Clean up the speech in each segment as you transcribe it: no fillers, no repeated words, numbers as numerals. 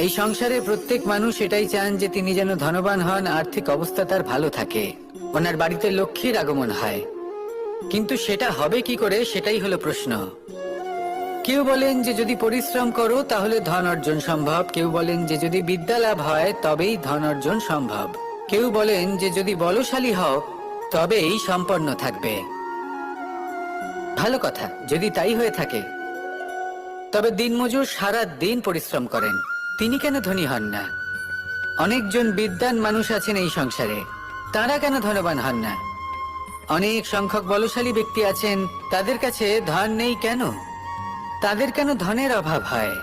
এই সংসারে প্রত্যেক মানুষ এটাই চান যে তিনি যেন ধনবান হন, আর্থিক অবস্থা তার ভালো থাকে, ওনার বাড়িতে লক্ষ্মীর আগমন হয়। কিন্তু সেটা হবে কি করে, সেটাই হলো প্রশ্ন। কেউ বলেন যে যদি পরিশ্রম করো তাহলে ধন অর্জন সম্ভব, কেউ বলেন যে যদি বিদ্যা লাভ হয় তবেই ধন অর্জন সম্ভব, কেউ বলেন যে যদি বলশালী হও তবেই সম্পন্ন থাকবে। ভালো কথা, যদি তাই হয়ে থাকে তবে দিনমজুর সারা দিন পরিশ্রম করেন, তিনি কেন ধনী হন না? অনেকজন বিদ্বান মানুষ আছেন এই সংসারে, তারা কেন ধনবান হন না? অনেক সংখ্যক বলশালী ব্যক্তি আছেন, তাদের কাছে ধন নেই কেন? তাদের কেন ধনের অভাব হয়?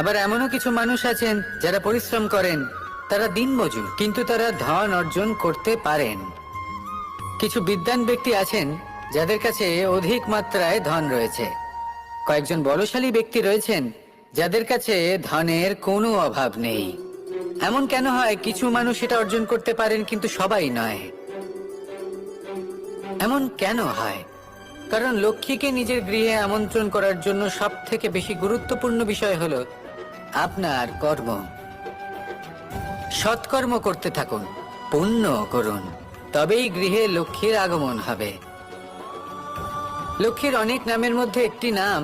আবার এমনও কিছু মানুষ আছেন যারা পরিশ্রম করেন, তারা দিনমজুর, কিন্তু তারা ধন অর্জন করতে পারেন। কিছু বিদ্বান ব্যক্তি আছেন যাদের কাছে অধিক মাত্রায় ধন রয়েছে। কয়েকজন বলশালী ব্যক্তি রয়েছেন যাদের কাছে ধনের কোনো অভাব নেই। এমন কেন হয় কিছু মানুষ এটা অর্জন করতে পারেন কিন্তু সবাই নয়? এমন কেন হয়? কারণ লক্ষ্মীকে নিজের গৃহে আমন্ত্রণ করার জন্য সব থেকে বেশি গুরুত্বপূর্ণ বিষয় হলো আপনার কর্ম। সৎকর্ম করতে থাকুন, পুণ্য করুন, তবেই গৃহে লক্ষ্মীর আগমন হবে। লক্ষ্মীর অনেক নামের মধ্যে একটি নাম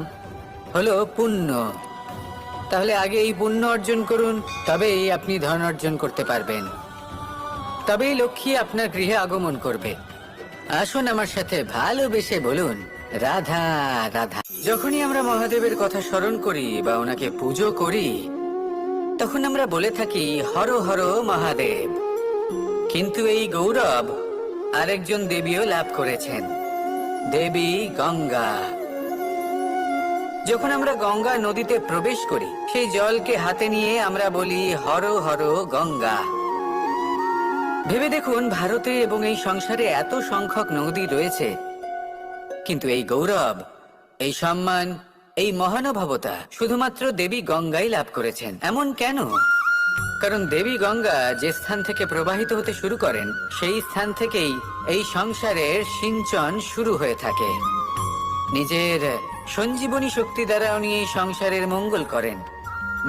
হলো পুণ্য। তাহলে আগে এই পুণ্য অর্জন করুন, তবেই আপনি ধন অর্জন করতে পারবেন, তবেই লক্ষ্মী আপনার গৃহে আগমন করবে। আসুন আমার সাথে ভালোবেসে বলুন রাধা রাধা। যখনই আমরা মহাদেবের কথা স্মরণ করি বা ওনাকে পুজো করি, তখন আমরা বলে থাকি হর হর মহাদেব। কিন্তু এই গৌরব আরেকজন দেবীও লাভ করেছেন, দেবী গঙ্গা। যখন আমরা গঙ্গা নদীতে প্রবেশ করি, সেই জলকে হাতে নিয়ে আমরা বলি হর হর গঙ্গা। ভেবে দেখুন, ভারতে এবং এই সংসারে এত সংখ্যক নদী রয়েছে, কিন্তু এই গৌরব, এই সম্মান, এই মহানুভবতা শুধুমাত্র দেবী গঙ্গাই লাভ করেছেন। এমন কেন? কারণ দেবী গঙ্গা যে স্থান থেকে প্রবাহিত হতে শুরু করেন, সেই স্থান থেকেই এই সংসারের সিঞ্চন শুরু হয়ে থাকে। নিজের সঞ্জীবনী শক্তি দ্বারা উনি এই সংসারের মঙ্গল করেন।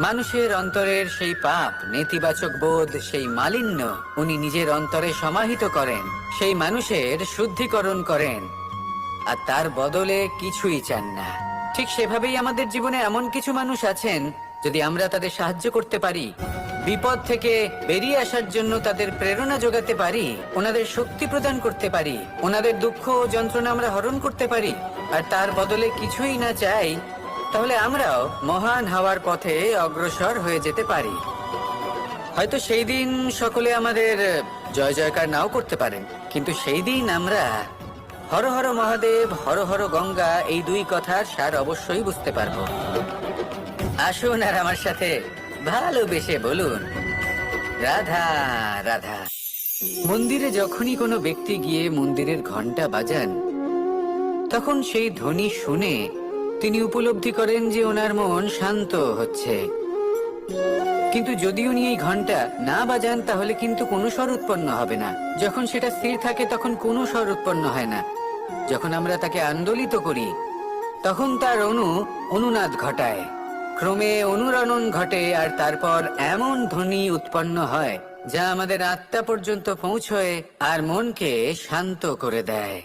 মানুষের অন্তরের সেই পাপ, নেতিবাচক বোধ, সেই মালিন্য উনি নিজের অন্তরে সমাহিত করেন, সেই মানুষের শুদ্ধিকরণ করেন, আর তার বদলে কিছুই চান না। ঠিক সেভাবেই আমাদের জীবনে এমন কিছু মানুষ আছেন, যদি আমরা তাদের সাহায্য করতে পারি, বিপদ থেকে বেরিয়ে আসার জন্য তাদের প্রেরণা যোগাতে পারি, ওনাদের শক্তি প্রদান করতে পারি, ওনাদের দুঃখ ও যন্ত্রণা আমরা হরণ করতে পারি, আর তার বদলে কিছুই না চাই, তাহলে আমরাও মহান হওয়ার পথে অগ্রসর হয়ে যেতে পারি। হয়তো সেই দিন সকলে আমাদের জয় জয়কার নাও করতে পারেন, কিন্তু সেই দিন আমরা হর হর মহাদেব, হর হর গঙ্গা এই দুই কথার সার অবশ্যই বুঝতে পারবো। আসুন আর আমার সাথে ভালোবেসে বলুন রাধা রাধা। মন্দিরে যখনই কোনো ব্যক্তি গিয়ে মন্দিরের ঘন্টা বাজান, তখন সেই ধ্বনি শুনে তিনি উপলব্ধি করেন যে ওনার মন শান্ত হচ্ছে। কিন্তু যদি উনি এই ঘন্টা না বাজান, তাহলে কিন্তু কোনো স্বর উৎপন্ন হবে না। যখন সেটা স্থির থাকে তখন কোনো স্বর উৎপন্ন হয় না। যখন আমরা তাকে আন্দোলিত করি, তখন তার অনুনাদ ঘটায়, ক্রমে অনুরণন ঘটে, আর তারপর এমন ধ্বনি উৎপন্ন হয় যা আমাদের আত্মা পর্যন্ত পৌঁছয় আর মনকে শান্ত করে দেয়।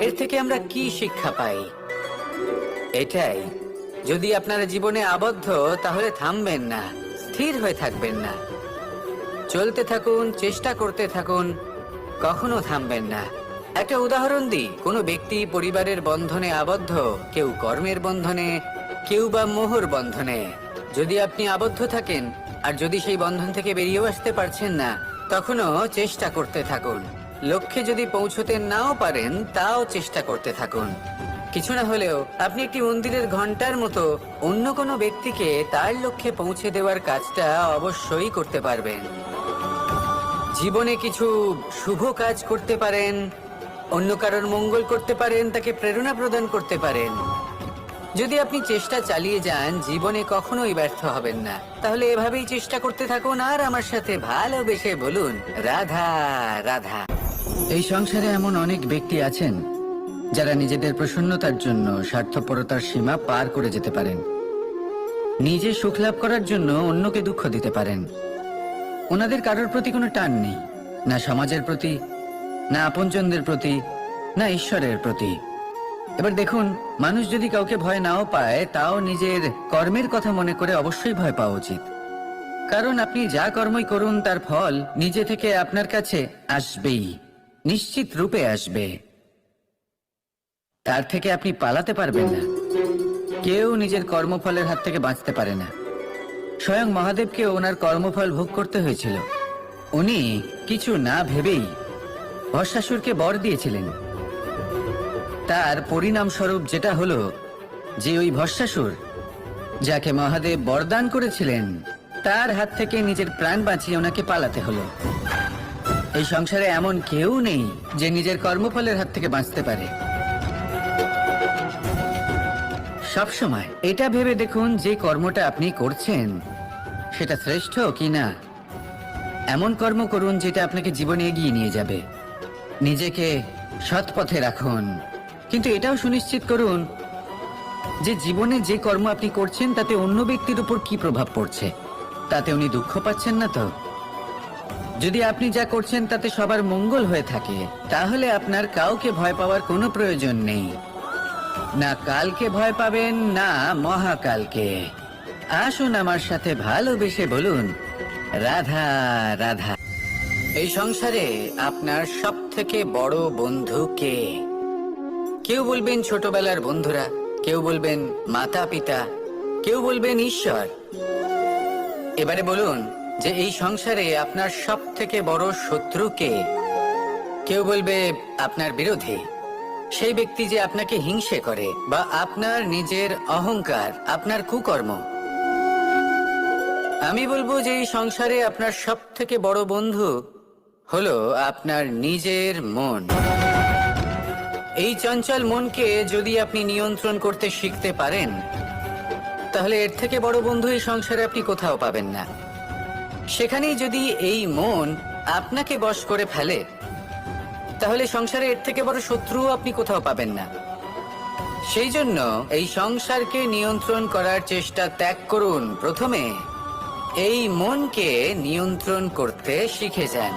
এর থেকে আমরা কি শিক্ষা পাই? এটাই, যদি আপনারা জীবনে আবদ্ধ, তাহলে থামবেন না, স্থির হয়ে থাকবেন না, চলতে থাকুন, চেষ্টা করতে থাকুন, কখনো থামবেন না। একটা উদাহরণ দিই, কোনো ব্যক্তি পরিবারের বন্ধনে আবদ্ধ, কেউ কর্মের বন্ধনে, কেউ বা মোহর বন্ধনে। যদি আপনি আবদ্ধ থাকেন আর যদি সেই বন্ধন থেকে বেরিয়েও আসতে পারছেন না, তখনও চেষ্টা করতে থাকুন। লক্ষ্যে যদি পৌঁছতে নাও পারেন, তাও চেষ্টা করতে থাকুন। কিছু না হলেও আপনি একটি মন্দিরের ঘন্টার মতো অন্য কোনো ব্যক্তিকে তার লক্ষ্যে পৌঁছে দেওয়ার কাজটা অবশ্যই করতে পারবেন। জীবনে কিছু শুভ কাজ করতে পারেন, অন্য কারোর মঙ্গল করতে পারেন, তাকে প্রেরণা প্রদান করতে পারেন। যদি আপনি চেষ্টা চালিয়ে যান, জীবনে কখনোই ব্যর্থ হবেন না। তাহলে এভাবেই চেষ্টা করতে থাকুন আর আমার সাথে ভালোবেসে বলুন রাধা রাধা। এই সংসারে এমন অনেক ব্যক্তি আছেন যারা নিজেদের প্রসন্নতার জন্য স্বার্থপরতার সীমা পার করে যেতে পারেন। নিজে সুখ লাভ করার জন্য অন্যকে দুঃখ দিতে পারেন। ওনাদের কারোর প্রতি কোনো টান নেই, না সমাজের প্রতি, না আপনজনদের প্রতি, না ঈশ্বরের প্রতি। এবার দেখুন, মানুষ যদি কাউকে ভয় নাও পায়, তাও নিজের কর্মের কথা মনে করে অবশ্যই ভয় পাওয়া উচিত। কারণ আপনি যা কর্মই করুন তার ফল নিজে থেকে আপনার কাছে আসবেই, নিশ্চিত রূপে আসবে। তার থেকে আপনি পালাতে পারবেন না। কেউ নিজের কর্মফলের হাত থেকে বাঁচতে পারে না। স্বয়ং মহাদেবকে ওনার কর্মফল ভোগ করতে হয়েছিল। উনি কিছু না ভেবেই ভস্মাসুরকে বর দিয়েছিলেন। তার পরিণাম স্বরূপ যেটা হলো যে ওই ভস্মাসুর, যাকে মহাদেব বরদান করেছিলেন, তার হাত থেকে নিজের প্রাণ বাঁচিয়ে ওনাকে পালাতে হলো। এই সংসারে এমন কেউ নেই যে নিজের কর্মফলের হাত থেকে বাঁচতে পারে। সবসময় এটা ভেবে দেখুন যে কর্মটা আপনি করছেন সেটা শ্রেষ্ঠ কি না। এমন কর্ম করুন যেটা আপনাকে জীবনে এগিয়ে নিয়ে যাবে। নিজেকে সৎ পথে রাখুন, কিন্তু এটাও সুনিশ্চিত করুন যে জীবনে যে কর্ম আপনি করছেন তাতে অন্য ব্যক্তির উপর কি প্রভাব পড়ছে, তাতে উনি দুঃখ পাচ্ছেন না তো। যদি আপনি যা করছেন তাতে সবার মঙ্গল হয়ে থাকে, তাহলে আপনার কাউকে ভয় পাওয়ার কোনো প্রয়োজন নেই। না কালকে ভয় পাবেন, না মহাকালকে। আসুন আমার সাথে ভালোবেসে বলুন, রাধা রাধা। এই সংসারে আপনার সব থেকে বড় বন্ধু কে? কেউ বলবেন ছোটবেলার বন্ধুরা, কেউ বলবেন মাতা পিতা, কেউ বলবেন ঈশ্বর। এবারে বলুন যে এই সংসারে আপনার সব থেকে বড় শত্রু কে? কেউ বলবে আপনার বিরোধী, সেই ব্যক্তি যে আপনাকে হিংসে করে, বা আপনার নিজের অহংকার, আপনার কুকর্ম। আমি বলবো যে এই সংসারে আপনার সব থেকে বড় বন্ধু হলো আপনার নিজের মন। এই চঞ্চল মনকে যদি আপনি নিয়ন্ত্রণ করতে শিখতে পারেন, তাহলে এর থেকে বড় বন্ধু এই সংসারে আপনি কোথাও পাবেন না। সেখানেই যদি এই মন আপনাকে বশ করে ফেলে, তাহলে সংসারে এর থেকে বড় শত্রু আপনি কোথাও পাবেন না। সেই জন্য এই সংসারকে নিয়ন্ত্রণ করার চেষ্টা ত্যাগ করুন। প্রথমে এই মনকে নিয়ন্ত্রণ করতে শিখে যান,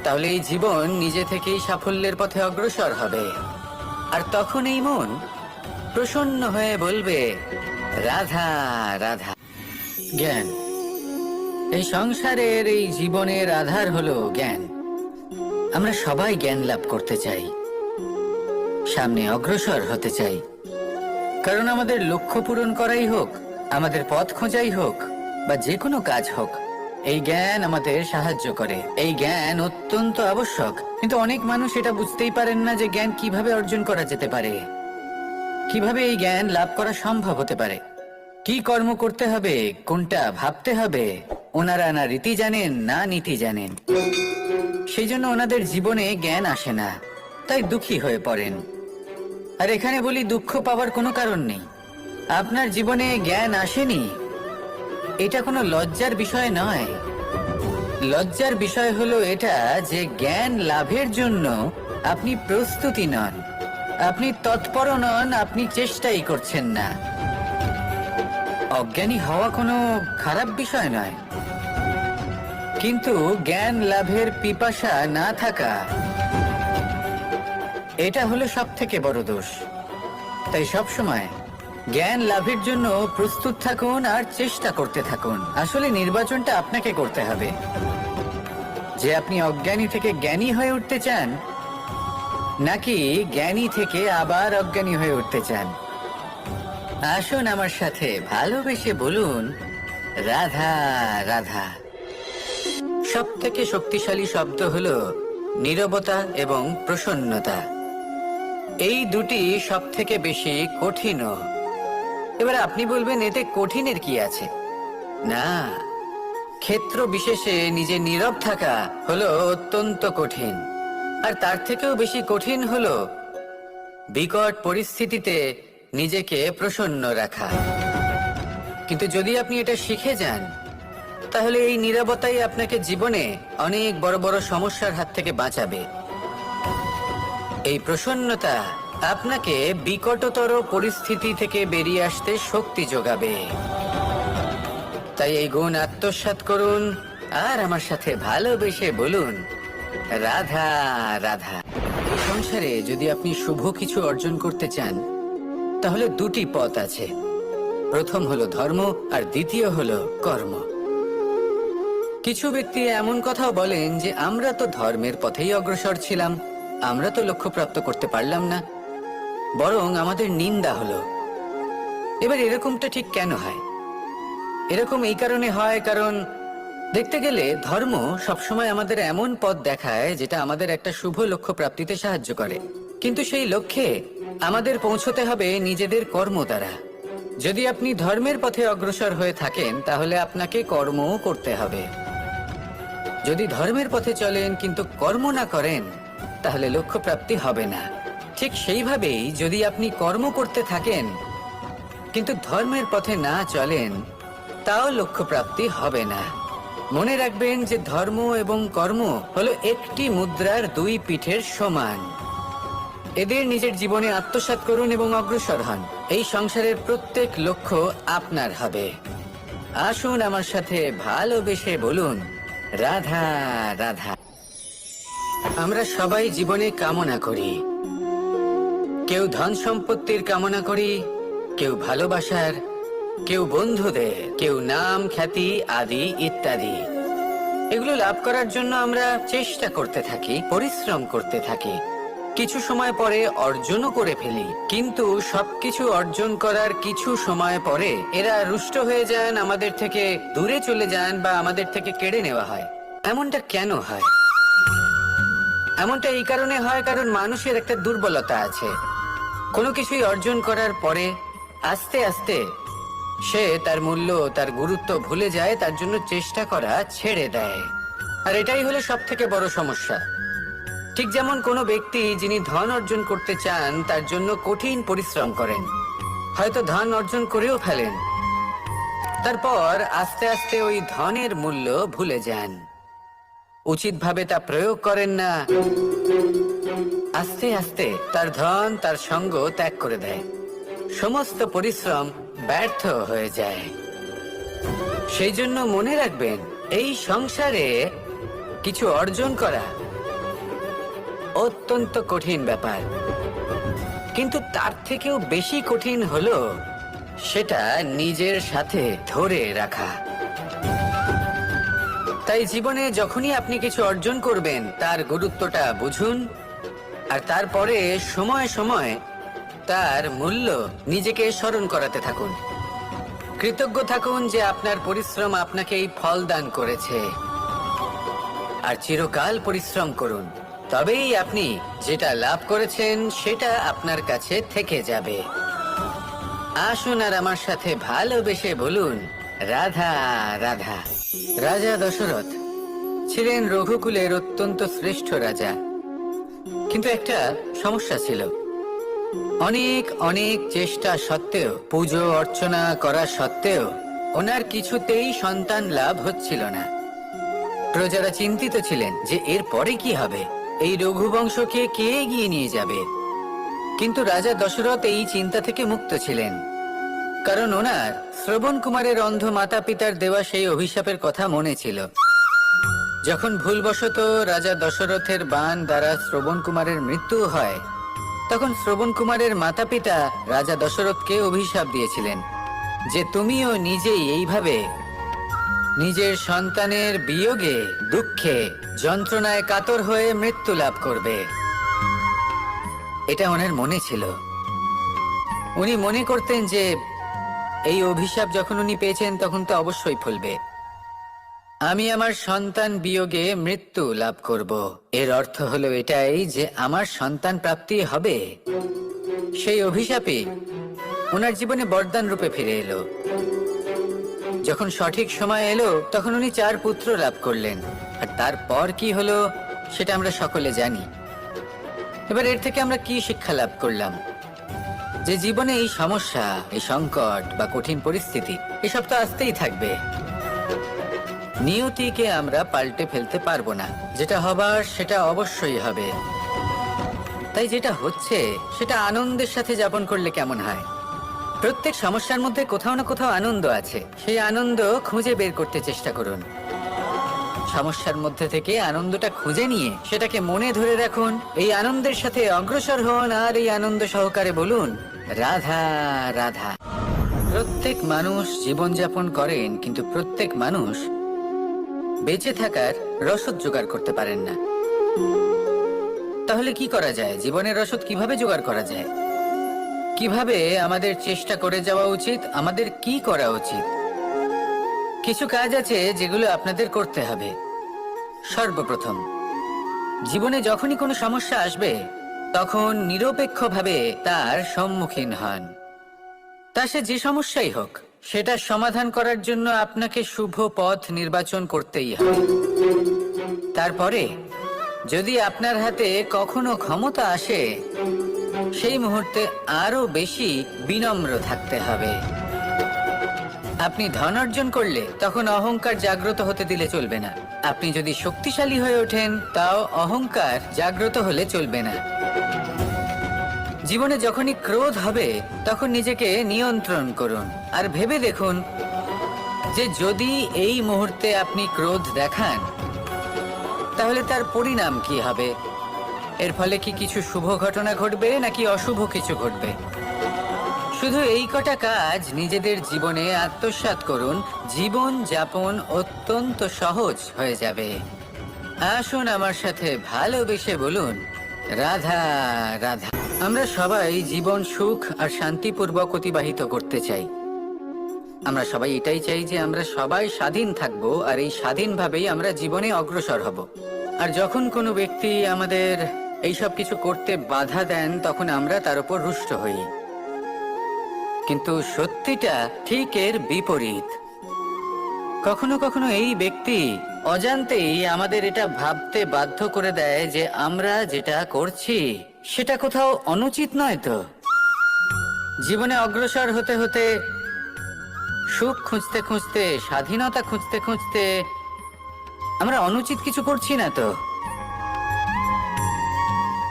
তাহলে এই জীবন নিজে থেকেই সাফল্যের পথে অগ্রসর হবে। আর তখন এই মন প্রসন্ন হয়ে বলবে, রাধা রাধা। জ্ঞান। এই সংসারের, এই জীবনের আধার হলো জ্ঞান। আমরা সবাই জ্ঞান লাভ করতে চাই, সামনে অগ্রসর হতে চাই। কারণ আমাদের লক্ষ্য পূরণ করাই হোক, আমাদের পথ খোঁজাই হোক, বা যে কোনো কাজ হোক, এই জ্ঞান আমাদের সাহায্য করে। এই জ্ঞান অত্যন্ত আবশ্যক। কিন্তু অনেক মানুষ এটা বুঝতেই পারেন না যে জ্ঞান কিভাবে অর্জন করা যেতে পারে, কিভাবে এই জ্ঞান লাভ করা সম্ভব হতে পারে, কি কর্ম করতে হবে, কোনটা ভাবতে হবে। ওনারা না রীতি জানেন, না নীতি জানেন। সেই জন্য ওনাদের জীবনে জ্ঞান আসে না, তাই দুঃখী হয়ে পড়েন। আর এখানে বলি, দুঃখ পাওয়ার কোনো কারণ নেই। আপনার জীবনে জ্ঞান আসেনি, এটা কোনো লজ্জার বিষয় নয়। লজ্জার বিষয় হলো এটা যে জ্ঞান লাভের জন্য আপনি প্রস্তুতি নন, আপনি তৎপর নন, আপনি চেষ্টাই করছেন না। অজ্ঞানী হওয়া কোনো খারাপ বিষয় নয়, কিন্তু জ্ঞান লাভের পিপাসা না থাকা, এটা হলো সব থেকে বড় দোষ। তাই সবসময় জ্ঞান লাভের জন্য প্রস্তুত থাকুন আর চেষ্টা করতে থাকুন। আসলে নির্বাচনটা আপনাকে করতে হবে যে আপনি অজ্ঞানী থেকে জ্ঞানী হয়ে উঠতে চান, নাকি জ্ঞানী থেকে আবার অজ্ঞানী হয়ে উঠতে চান। আসুন আমার সাথে ভালোবেসে বলুন, রাধা রাধা। সব থেকে শক্তিশালী শব্দ হলো নীরবতা এবং প্রসন্নতা। এই দুটি সব থেকে বেশি কঠিনও। এবার আপনি বলবেন, এতে কঠিনের কি আছে? না, ক্ষেত্র বিশেষে নিজে নীরব থাকা হলো অত্যন্ত কঠিন। আর তার থেকেও বেশি কঠিন হলো বিকট পরিস্থিতিতে নিজেকে প্রসন্ন রাখা। কিন্তু যদি আপনি এটা শিখে যান, তাহলে এই নীরবতাই আপনাকে জীবনে অনেক বড় বড় সমস্যার হাত থেকে বাঁচাবে। এই প্রসন্নতা আপনাকে বিকটতর পরিস্থিতি থেকে বেরিয়ে আসতে শক্তি যোগাবে। তাই এই গুণ আত্মসাৎ করুন আর আমার সাথে ভালোবেসে বলুন, রাধা রাধা। এই সংসারে যদি আপনি শুভ কিছু অর্জন করতে চান, তাহলে দুটি পথ আছে। প্রথম হলো ধর্ম, আর দ্বিতীয় হলো কর্ম। কিছু ব্যক্তি এমন কথাও বলেন যে আমরা তো ধর্মের পথেই অগ্রসর ছিলাম, আমরা তো লক্ষ্য প্রাপ্ত করতে পারলাম না, বরং আমাদের নিন্দা হলো। এবার এরকমটা ঠিক কেন হয়? এরকম এই কারণে হয়, কারণ দেখতে গেলে ধর্ম সবসময় আমাদের এমন পথ দেখায় যেটা আমাদের একটা শুভ লক্ষ্য প্রাপ্তিতে সাহায্য করে, কিন্তু সেই লক্ষ্যে আমাদের পৌঁছতে হবে নিজেদের কর্ম দ্বারা। যদি আপনি ধর্মের পথে অগ্রসর হয়ে থাকেন, তাহলে আপনাকে কর্মও করতে হবে। যদি ধর্মের পথে চলেন কিন্তু কর্ম না করেন, তাহলে লক্ষ্য প্রাপ্তি হবে না। ঠিক সেইভাবেই যদি আপনি কর্ম করতে থাকেন কিন্তু ধর্মের পথে না চলেন, তাও লক্ষ্য প্রাপ্তি হবে না। মনে রাখবেন যে ধর্ম এবং কর্ম হলো একটি মুদ্রার দুই পিঠের সমান। এদের নিজের জীবনে আত্মসাৎ করুন এবং অগ্রসর হন। এই সংসারের প্রত্যেক লক্ষ্য আপনার হবে। আসুন আমার সাথে ভালোবেসে বলুন, রাধা রাধা। আমরা সবাই জীবনে কামনা করি। কেউ ধন সম্পত্তির কামনা করি, কেউ ভালোবাসার, কেউ বন্ধুদের, কেউ নাম খ্যাতি আদি ইত্যাদি। এগুলো লাভ করার জন্য আমরা চেষ্টা করতে থাকি, পরিশ্রম করতে থাকি, কিছু সময় পরে অর্জনও করে ফেলি। কিন্তু সবকিছু অর্জন করার কিছু সময় পরে এরা রুষ্ট হয়ে যান, আমাদের থেকে দূরে চলে যান বা আমাদের থেকে কেড়ে নেওয়া হয়। এমনটা কেন হয়? এমনটা এই কারণে হয় কারণ মানুষের একটা দুর্বলতা আছে। কোনো কিছুই অর্জন করার পরে আস্তে আস্তে সে তার মূল্য, তার গুরুত্ব ভুলে যায়, তার জন্য চেষ্টা করা ছেড়ে দেয়। আর এটাই হলো সব থেকে বড় সমস্যা। ঠিক যেমন কোনো ব্যক্তি যিনি ধন অর্জন করতে চান, তার জন্য কঠিন পরিশ্রম করেন, হয়তো ধন অর্জন করেও ফেলেন, তারপর আস্তে আস্তে ওই ধনের মূল্য ভুলে যান, উচিতভাবে তা প্রয়োগ করেন না, আস্তে আস্তে তার ধন, তার সঙ্গ ত্যাগ করে দেয়, সমস্ত পরিশ্রম ব্যর্থ হয়ে যায়। সেই জন্য মনে রাখবেন, এই সংসারে কিছু অর্জন করা অত্যন্ত কঠিন ব্যাপার, কিন্তু তার থেকেও বেশি কঠিন হলো সেটা নিজের সাথে ধরে রাখা। তাই জীবনে যখনই আপনি কিছু অর্জন করবেন, তার গুরুত্বটা বুঝুন, আর তারপরে সময় সময় তার মূল্য নিজেকে স্মরণ করাতে থাকুন। কৃতজ্ঞ থাকুন যে আপনার পরিশ্রম আপনাকে এই ফল দান করেছে, আর চিরকাল পরিশ্রম করুন। তবেই আপনি যেটা লাভ করেছেন সেটা আপনার কাছে থেকে যাবে। আসুন আর আমার সাথে ভালোবেসে বলুন, রাধা রাধা। রাজা দশরথ ছিলেন রঘুকুলের অত্যন্ত শ্রেষ্ঠ রাজা, কিন্তু একটা সমস্যা ছিল। অনেক অনেক চেষ্টা সত্ত্বেও, পুজো অর্চনা করা সত্ত্বেও ওনার কিছুতেই সন্তান লাভ হচ্ছিল না। প্রজারা চিন্তিত ছিলেন যে এর পরে কি হবে, এই রঘুবংশকে কে এগিয়ে নিয়ে যাবে। কিন্তু রাজা দশরথ এই চিন্তা থেকে মুক্ত ছিলেন, কারণ ওনার শ্রবণ কুমারের অন্ধ মাতা পিতার দেওয়া সেই অভিশাপের কথা মনে ছিল। যখন ভুলবশত রাজা দশরথের বাণ দ্বারা শ্রবণ কুমারের মৃত্যু হয়, তখন শ্রবণ কুমারের মাতা পিতা রাজা দশরথকে অভিশাপ দিয়েছিলেন যে তুমিও নিজেই এইভাবে নিজের সন্তানের বিয়োগে, দুঃখে, যন্ত্রণায় কাতর হয়ে মৃত্যু লাভ করবে। এটা ওনার মনে ছিল। উনি মনে করতেন যে এই অভিশাপ যখন উনি পেয়েছেন তখন তো অবশ্যই ফলবে। আমি আমার সন্তান বিয়োগে মৃত্যু লাভ করব, এর অর্থ হলো এটাই যে আমার সন্তান প্রাপ্তি হবে। সেই অভিশাপে ওনার জীবনে বরদান রূপে ফিরে এলো। যখন সঠিক সময় এলো তখন উনি 4 পুত্র লাভ করলেন, আর তারপর কি হলো সেটা আমরা সকলে জানি। এবার এর থেকে আমরা কি শিক্ষা লাভ করলাম? যে জীবনে এই সমস্যা, এই সংকট বা কঠিন পরিস্থিতি, এসব তো আসতেই থাকবে। নিয়তিকে আমরা পাল্টে ফেলতে পারবো না, যেটা হবার সেটা অবশ্যই হবে। তাই যেটা হচ্ছে সেটা আনন্দের সাথে যাপন করলে কেমন হয়? প্রত্যেক সমস্যার মধ্যে কোথাও না কোথাও আনন্দ আছে, সেই আনন্দ খুঁজে বের করতে চেষ্টা করুন। সমস্যার মধ্যে থেকে আনন্দটা খুঁজে নিয়ে সেটাকে মনে ধরে রাখুন, এই আনন্দের সাথে অগ্রসর হন আর এই আনন্দ সহকারে বলুন রাধা রাধা। প্রত্যেক মানুষ জীবনযাপন করেন, কিন্তু প্রত্যেক মানুষ বেঁচে থাকার রসদ জোগাড় করতে পারেন না। তাহলে কি করা যায়? জীবনের রসদ কিভাবে জোগাড় করা যায়? কিভাবে আমাদের চেষ্টা করে যাওয়া উচিত? আমাদের কি করা উচিত? কিছু কাজ আছে যেগুলো আপনাদের করতে হবে। সর্বপ্রথম, জীবনে যখনই কোনো সমস্যা আসবে তখন নিরপেক্ষভাবে তার সম্মুখীন হন। তা সে যে সমস্যাই হোক, সেটার সমাধান করার জন্য আপনাকে শুভ পথ নির্বাচন করতেই হবে। তারপরে যদি আপনার হাতে কখনো ক্ষমতা আসে, সেই মুহূর্তে আরো বেশি বিনম্র থাকতে হবে। আপনি ধন অর্জন করলে তখন অহংকার জাগ্রত হতে দিলে চলবে না। আপনি যদি শক্তিশালী হয়ে ওঠেন, তাও অহংকার জাগ্রত হলে চলবে না। জীবনে যখনই ক্রোধ হবে তখন নিজেকে নিয়ন্ত্রণ করুন আর ভেবে দেখুন যে যদি এই মুহূর্তে আপনি ক্রোধ দেখান তাহলে তার পরিণাম কি হবে। এর ফলে কি কিছু শুভ ঘটনা ঘটবে নাকি অশুভ কিছু ঘটবে? শুধু এই কটা কাজ নিজেদের জীবনে আত্মসাৎ করুন, জীবন যাপন অত্যন্ত সহজ হয়ে যাবে। আসুন আমার সাথে ভালোবেসে বলুন রাধা রাধা। আমরা সবাই জীবন সুখ আর শান্তিপূর্বক অতিবাহিত করতে চাই। আমরা সবাই এটাই চাই যে আমরা সবাই স্বাধীন থাকবো আর এই স্বাধীনভাবেই আমরা জীবনে অগ্রসর হব। আর যখন কোনো ব্যক্তি আমাদের এইসব কিছু করতে বাধা দেন তখন আমরা তার উপর রুষ্ট হই। কিন্তু সত্যিটা ঠিক এর বিপরীত। কখনো কখনো এই ব্যক্তি অজান্তেই আমাদের এটা ভাবতে বাধ্য করে দেয় যে আমরা যেটা করছি সেটা কোথাও অনুচিত নয় তো। জীবনে অগ্রসর হতে হতে, সুখ খুঁজতে খুঁজতে, স্বাধীনতা খুঁজতে খুঁজতে আমরা অনুচিত কিছু করছি না তো?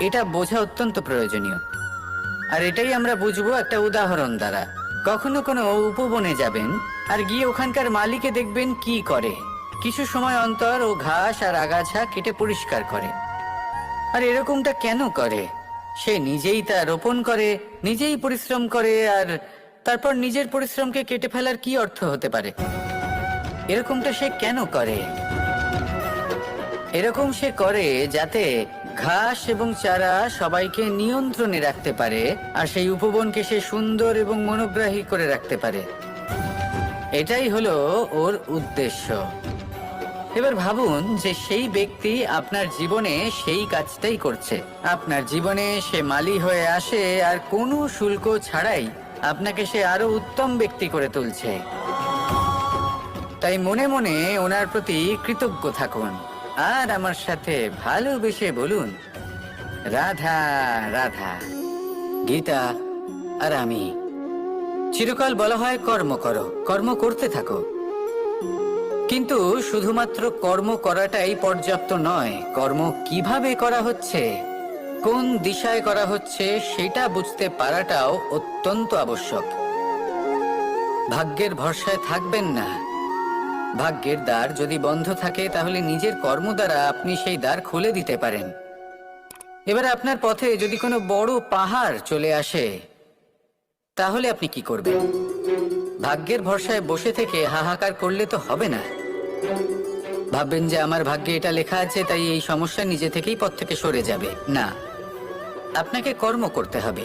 এটা বোঝা অত্যন্ত প্রয়োজনীয়। আর এটাই আমরা বুঝবো একটা উদাহরণ দ্বারা। কখনো কোনো উপবনে যাবেন আর গিয়ে ওখানকার মালিকে দেখবেন কি করে। কিছু সময় অন্তর ও ঘাস আর আগাছা কেটে পরিষ্কার করে। আর এরকমটা কেন করে? সে নিজেই তা রোপণ করে, নিজেই পরিশ্রম করে, আর তারপর নিজের পরিশ্রমকে কেটে ফেলার কি অর্থ হতে পারে? এরকমটা সে কেন করে? এরকম সে করে যাতে ঘাস এবং চারা সবাইকে নিয়ন্ত্রণে রাখতে পারে আর সেই উপবনকে সে সুন্দর এবং মনোগ্রাহী করে রাখতে পারে। এটাই হলো ওর উদ্দেশ্য। এবার ভাবুন যে সেই ব্যক্তি আপনার জীবনে সেই কাজটাই করছে। আপনার জীবনে সে মালি হয়ে আসে আর কোনো শুল্ক ছাড়াই আপনাকে সে আরো উত্তম ব্যক্তি করে তুলছে। তাই মনে মনে ওনার প্রতি কৃতজ্ঞ থাকুন আর আমার সাথে ভালোবেসে বলুন রাধা রাধা। গীতা আর আমি চিরকাল বলা হয় কর্ম করো, কর্ম করতে থাকো। কিন্তু শুধুমাত্র কর্ম করাটাই পর্যাপ্ত নয়। কর্ম কিভাবে করা হচ্ছে, কোন দিশায় করা হচ্ছে সেটা বুঝতে পারাটাও অত্যন্ত আবশ্যক। ভাগ্যের ভরসায় থাকবেন না। ভাগ্যের দ্বার যদি বন্ধ থাকে তাহলে নিজের কর্ম দ্বারা আপনি সেই দ্বার খুলে দিতে পারেন। এবার আপনার পথে যদি কোনো বড় পাহাড় চলে আসে তাহলে আপনি কি করবেন? ভাগ্যের ভরসায় বসে থেকে হাহাকার করলে তো হবে না। ভাববেন যে আমার ভাগ্যে এটা লেখা আছে তাই এই সমস্যা নিজে থেকেই পথ থেকে সরে যাবে। না, আপনাকে কর্ম করতে হবে।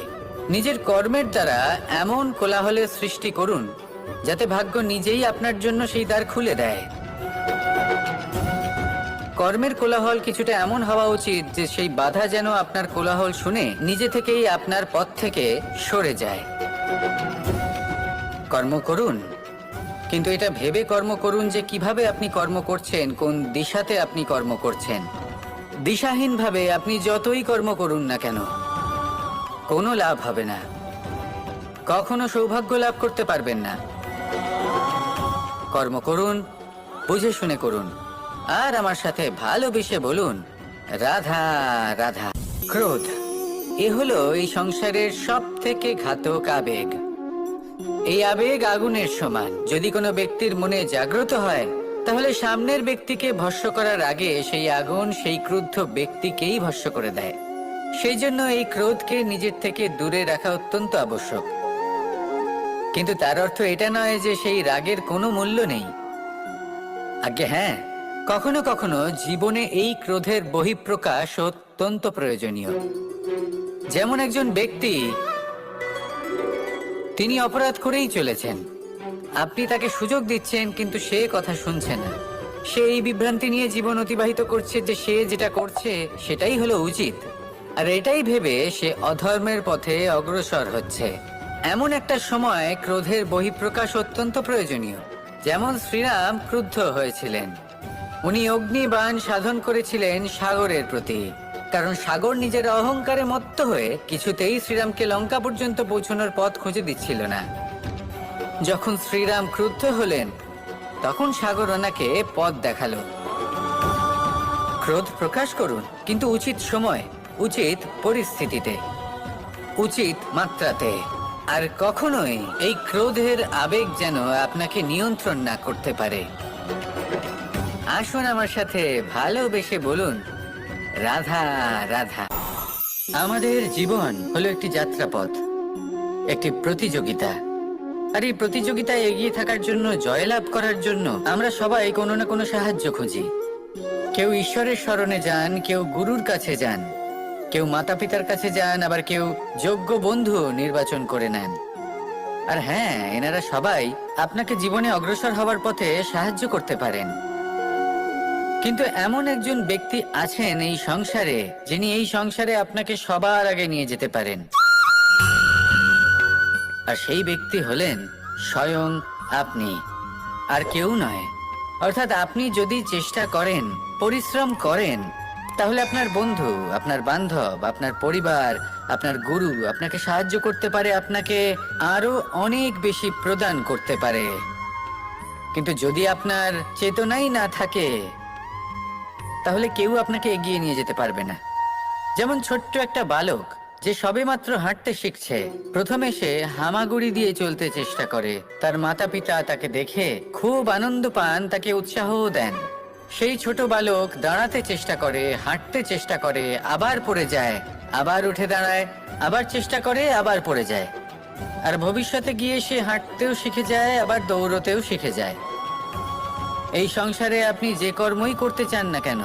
নিজের কর্মের দ্বারা এমন কোলাহলের সৃষ্টি করুন যাতে ভাগ্য নিজেই আপনার জন্য সেই দ্বার খুলে দেয়। কর্মের কোলাহল কিছুটা এমন হওয়া উচিত যে সেই বাধা যেন আপনার কোলাহল শুনে নিজে থেকেই আপনার পথ থেকে সরে যায়। কর্ম করুন, কিন্তু এটা ভেবে কর্ম করুন যে কিভাবে আপনি কর্ম করছেন, কোন দিশাতে আপনি কর্ম করছেন। দিশাহীনভাবে আপনি যতই কর্ম করুন না কেন কোনো লাভ হবে না। কখনো সৌভাগ্য লাভ করতে পারবেন না। কর্ম করুন, বুঝে শুনে করুন আর আমার সাথে ভালোবেসে বলুন রাধা রাধা। ক্রোধ এ হলো এই সংসারের সব থেকে ঘাতক আবেগ। এই আবেগ আগুনের সমান। যদি কোনো ব্যক্তির মনে জাগ্রত হয়, তাহলে সামনের ব্যক্তিকে ভস্ম করার আগে সেই আগুন সেই ক্রুদ্ধ ব্যক্তিকেই ভস্ম করে দেয়। সেই জন্য এই ক্রোধকে নিজের থেকে দূরে রাখা অত্যন্ত আবশ্যক। কিন্তু তার অর্থ এটা নয় যে সেই রাগের কোনো মূল্য নেই। আগে হ্যাঁ, কখনো কখনো জীবনে এই ক্রোধের বহিঃপ্রকাশ অত্যন্ত প্রয়োজনীয়। যেমন একজন ব্যক্তি, তিনি অপরাধ করেই চলেছেন, আপনি তাকে সুযোগ দিচ্ছেন কিন্তু সে কথা শুনছে না। সে এই বিভ্রান্তি নিয়ে জীবন অতিবাহিত করছে যে সে যেটা করছে সেটাই হলো উচিত, আর এটাই ভেবে সে অধর্মের পথে অগ্রসর হচ্ছে। এমন একটা সময় ক্রোধের বহিঃপ্রকাশ অত্যন্ত প্রয়োজনীয়। যেমন শ্রীরাম ক্রুদ্ধ হয়েছিলেন, উনি অগ্নিবাণ সাধন করেছিলেন সাগরের প্রতি, কারণ সাগর নিজের অহংকারে মত্ত হয়ে কিছুতেই শ্রীরামকে লঙ্কা পর্যন্ত পৌঁছানোর পথ খুঁজে দিচ্ছিল না। যখন শ্রীরাম ক্রুদ্ধ হলেন, তখন সাগর ওনাকে পথ দেখালো। ক্রোধ প্রকাশ করুন, কিন্তু উচিত সময়, উচিত পরিস্থিতিতে, উচিত মাত্রাতে। আর কখনোই এই ক্রোধের আবেগ যেন আপনাকে নিয়ন্ত্রণ না করতে পারে। আসুন আমার সাথে ভালোবেসে বলুন, রাধা রাধা। আমাদের জীবন হলো একটি যাত্রাপথ, একটি প্রতিযোগিতা। আর এই প্রতিযোগিতায় এগিয়ে থাকার জন্য, জয়লাভ করার জন্য আমরা সবাই কোনো না কোনো সাহায্য খুঁজি। কেউ ঈশ্বরের শরণে যান, কেউ গুরুর কাছে যান, কেউ মাতা পিতার কাছে যান, আবার কেউ যোগ্য বন্ধু নির্বাচন করে নেন। আর হ্যাঁ, এনারা সবাই আপনাকে জীবনে অগ্রসর হওয়ার পথে সাহায্য করতে পারেন। কিন্তু এমন একজন ব্যক্তি আছেন এই সংসারে, যিনি এই সংসারে আপনাকে সবার আগে নিয়ে যেতে পারেন। আর সেই ব্যক্তি হলেন স্বয়ং আপনি, আর কেউ নয়। অর্থাৎ আপনি যদি চেষ্টা করেন, পরিশ্রম করেন, তাহলে আপনার বন্ধু, আপনার বান্ধব, আপনার পরিবার, আপনার গুরু আপনাকে সাহায্য করতে পারে, আপনাকে আরো অনেক বেশি প্রদান করতে পারে। কিন্তু যদি আপনার চেতনাই না থাকে, তাহলে কেউ আপনাকে এগিয়ে নিয়ে যেতে পারবে না। যেমন ছোট্ট একটা বালক যে সবেমাত্র হাঁটতে শিখছে, প্রথমে সে হামাগুড়ি দিয়ে চলতে চেষ্টা করে। তার মাতা পিতা তাকে দেখে খুব আনন্দ পান, তাকে উৎসাহও দেন। সেই ছোট বালক দাঁড়াতে চেষ্টা করে, হাঁটতে চেষ্টা করে, আবার পড়ে যায়, আবার উঠে দাঁড়ায়, আবার চেষ্টা করে, আবার পড়ে যায়। আর ভবিষ্যতে গিয়ে সে হাঁটতেও শিখে যায়, আবার দৌড়তেও শিখে যায়। এই সংসারে আপনি যে কর্মই করতে চান না কেন,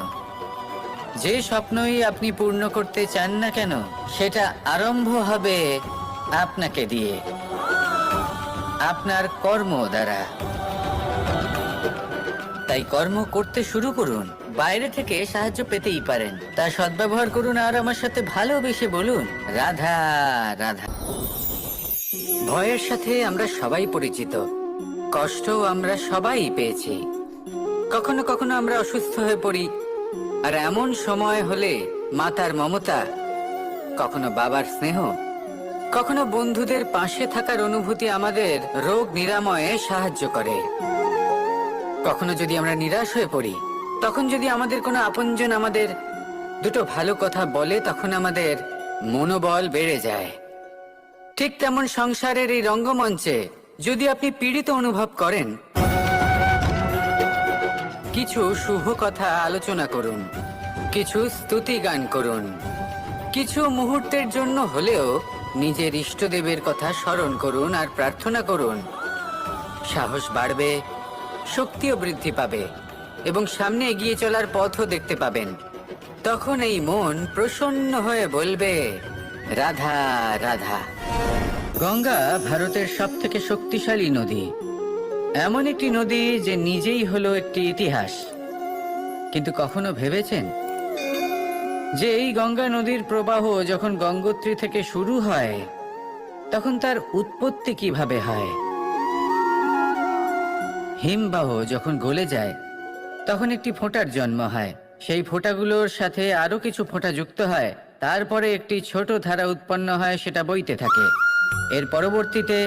যে স্বপ্নই আপনি পূর্ণ করতে চান না কেন, সেটা আরম্ভ হবে আপনাকে দিয়ে, আপনার কর্ম দ্বারা। তাই কর্ম করতে শুরু করুন। বাইরে থেকে সাহায্য পেতেই পারেন, তা সদ্ব্যবহার করুন। আর আমার সাথে ভালোবেসে বলুন, রাধা রাধা। ভয়ের সাথে আমরা সবাই পরিচিত, কষ্টও আমরা সবাই পেয়েছি। কখনো কখনো আমরা অসুস্থ হয়ে পড়ি, আর এমন সময় হলে মাতার মমতা, কখনো বাবার স্নেহ, কখনো বন্ধুদের পাশে থাকার অনুভূতি আমাদের রোগ নিরাময়ে সাহায্য করে। কখনো যদি আমরা নিরাশ হয়ে পড়ি, তখন যদি আমাদের কোনো আপনজন আমাদের দুটো ভালো কথা বলে, তখন আমাদের মনোবল বেড়ে যায়। ঠিক তেমন সংসারের এই রঙ্গমঞ্চে যদি আপনি পীড়িত অনুভব করেন, কিছু শুভ কথা আলোচনা করুন, কিছু স্তুতি গান করুন, কিছু মুহূর্তের জন্য হলেও নিজের ইষ্টদেবের কথা স্মরণ করুন আর প্রার্থনা করুন। সাহস বাড়বে, শক্তিও বৃদ্ধি পাবে, এবং সামনে এগিয়ে চলার পথও দেখতে পাবেন। তখন এই মন প্রসন্ন হয়ে বলবে, রাধা রাধা। গঙ্গা ভারতের সবথেকে শক্তিশালী নদী, এমন একটি নদী যে নিজেই হলো একটি ইতিহাস। কিন্তু কখনো ভেবেছেন যে এই গঙ্গা নদীর প্রবাহ যখন গঙ্গোত্রী থেকে শুরু হয়, তখন তার উৎপত্তি কিভাবে হয়? হিমবাহ যখন গলে যায়, তখন একটি ফোঁটার জন্ম হয়। সেই ফোঁটাগুলোর সাথে আরো কিছু ফোঁটা যুক্ত হয়, তারপরে একটি ছোট ধারা উৎপন্ন হয়, সেটা বইতে থাকে। এর পরবর্তীতে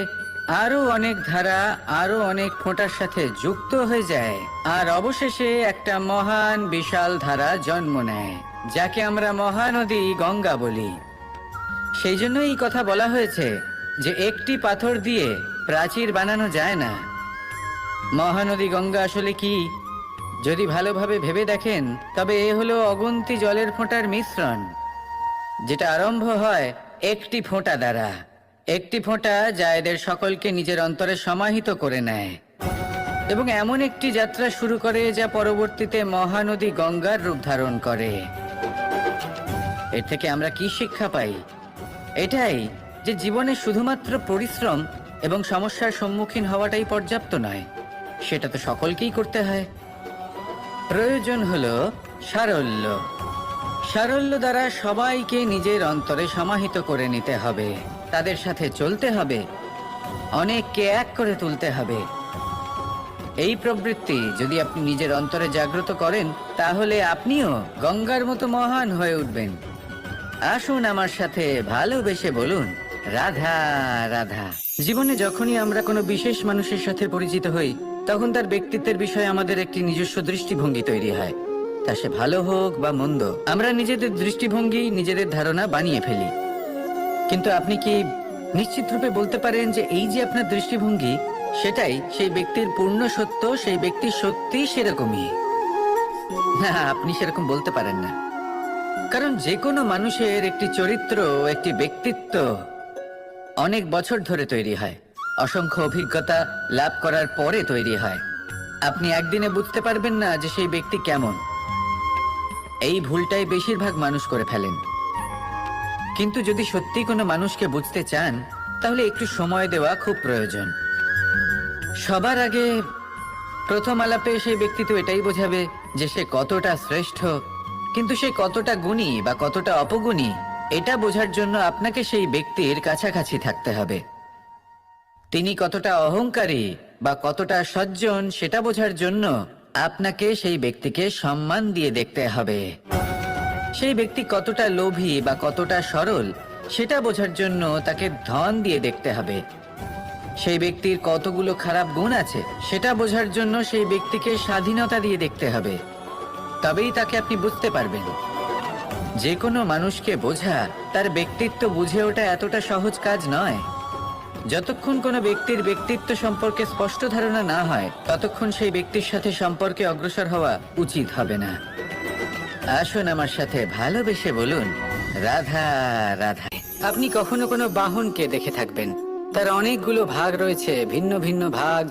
আরো অনেক ধারা আরো অনেক ফোঁটার সাথে যুক্ত হয়ে যায়, আর অবশেষে একটা মহান বিশাল ধারা জন্ম নেয়, যাকে আমরা মহানদী গঙ্গা বলি। সেই জন্য এই কথা বলা হয়েছে যে একটি পাথর দিয়ে প্রাচীর বানানো যায় না। মহানদী গঙ্গা আসলে কি, যদি ভালোভাবে ভেবে দেখেন তবে এ হলো অগুন্তি জলের ফোঁটার মিশ্রণ, যেটা আরম্ভ হয় একটি ফোঁটা দ্বারা। একটি ফোঁটা যা এদের সকলকে নিজের অন্তরে সমাহিত করে নেয় এবং এমন একটি যাত্রা শুরু করে যা পরবর্তীতে মহানদী গঙ্গার রূপ ধারণ করে। এর থেকে আমরা কি শিক্ষা পাই? এটাই যে জীবনে শুধুমাত্র পরিশ্রম এবং সমস্যার সম্মুখীন হওয়াটাই পর্যাপ্ত নয়, সেটা তো সকলকেই করতে হয়। প্রয়োজন হলো সারল্য। সারল্য দ্বারা সবাইকে নিজের অন্তরে সমাহিত করে নিতে হবে, তাদের সাথে চলতে হবে, অনেককে এক করে তুলতে হবে। এই প্রবৃত্তি যদি আপনি নিজের অন্তরে জাগ্রত করেন তাহলে আপনিও গঙ্গার মতো মহান হয়ে উঠবেন। আসুন আমার সাথে ভালোবেসে বলুন, রাধা রাধা। জীবনে যখনই আমরা কোনো বিশেষ মানুষের সাথে পরিচিত হই তখন তার ব্যক্তিত্বের বিষয়ে আমাদের একটি নিজস্ব দৃষ্টিভঙ্গি তৈরি হয়। তা সে ভালো হোক বা মন্দ, আমরা নিজেদের দৃষ্টিভঙ্গি, নিজেদের ধারণা বানিয়ে ফেলি। কিন্তু আপনি কি নিশ্চিত রূপে বলতে পারেন যে এই যে আপনার দৃষ্টিভঙ্গি, সেটাই সেই ব্যক্তির পূর্ণ সত্য, সেই ব্যক্তি সত্যি সেরকমই? না, আপনি সেরকম বলতে পারেন না। কারণ যে কোনো মানুষের একটি চরিত্র, একটি ব্যক্তিত্ব অনেক বছর ধরে তৈরি হয়, অসংখ্য অভিজ্ঞতা লাভ করার পরে তৈরি হয়। আপনি একদিনে বুঝতে পারবেন না যে সেই ব্যক্তি কেমন। এই ভুলটাই বেশিরভাগ মানুষ করে ফেলেন। কিন্তু যদি সত্যি কোনো মানুষকে বুঝতে চান তাহলে একটু সময় দেওয়া খুব প্রয়োজন। সবার আগে প্রথম আলাপে সেই ব্যক্তি তো এটাই বোঝাবে যে সে কতটা শ্রেষ্ঠ, কিন্তু সে কতটা গুণী বা কতটা অপগুণী এটা বোঝার জন্য আপনাকে সেই ব্যক্তির কাছাকাছি থাকতে হবে। তিনি কতটা অহংকারী বা কতটা সজ্জন সেটা বোঝার জন্য আপনাকে সেই ব্যক্তিকে সম্মান দিয়ে দেখতে হবে। সেই ব্যক্তি কতটা লোভী বা কতটা সরল সেটা বোঝার জন্য তাকে ধন দিয়ে দেখতে হবে। সেই ব্যক্তির কতগুলো খারাপ গুণ আছে সেটা বোঝার জন্য সেই ব্যক্তিকে স্বাধীনতা দিয়ে দেখতে হবে। তবেই তাকে আপনি বুঝতে পারবেন। যে কোনো মানুষকে বোঝা, তার ব্যক্তিত্ব বুঝে ওঠা এতটা সহজ কাজ নয়। যতক্ষণ কোনো ব্যক্তির ব্যক্তিত্ব সম্পর্কে স্পষ্ট ধারণা না হয় ততক্ষণ সেই ব্যক্তির সাথে সম্পর্কে অগ্রসর হওয়া উচিত হবে না। আসুন আমার সাথে ভালোবেসে বলুন, রাধা রাধা। আপনি কখনো কোনো বাহনকে দেখে থাকবেন, তার অনেকগুলো ভাগ রয়েছে, ভিন্ন ভিন্ন ভাগ,